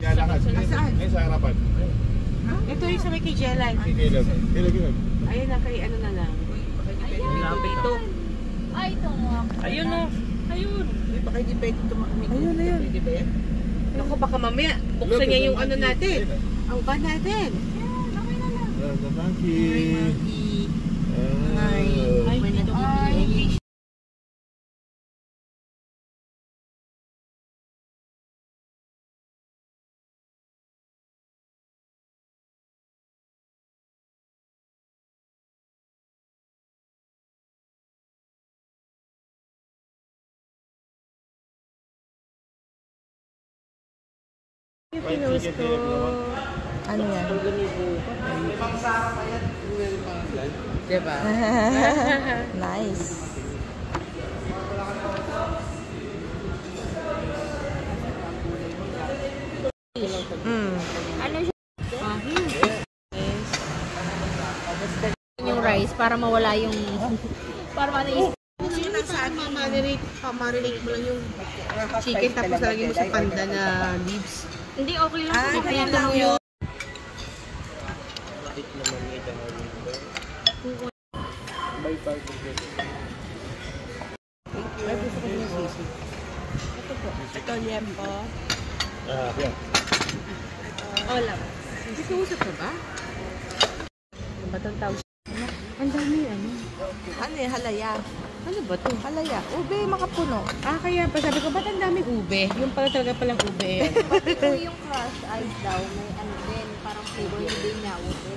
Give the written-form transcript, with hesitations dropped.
Saan? Ay, sa harapan. Ito yung sa may kay Jelay. Ayun na, kay ano na lang. Malapit ito. Ay, ito nga. Ayun o. Ayun. Baka hindi pwede tumakmig. Ayun, ayun. Pwede ba yan? Naku, baka mamaya buksan niya yung ano natin. Ang van natin. The monkey. Ay, may nabibili. Pinost ko. Ano yan? Diba? Nice. Ano siya? Yung rice para mawala yung para ano Yung nasa pamarinate mo lang yung chicken tapos lalagyan mo sa panda na leaves. hindi okay lang kaya lang yun. Ito liempo. Yan. Hola. Hindi ko usap ka ba? Batang tawag. Ang dami ano. Ano eh, halaya. Ano ba to? Halaya. Ube, makapuno. Ah, kaya pa sabi ko, ba't ang daming ube? Yung pala talaga palang ube. Ito yung crush ice daw, may ano din, parang flavor hindi niya ube.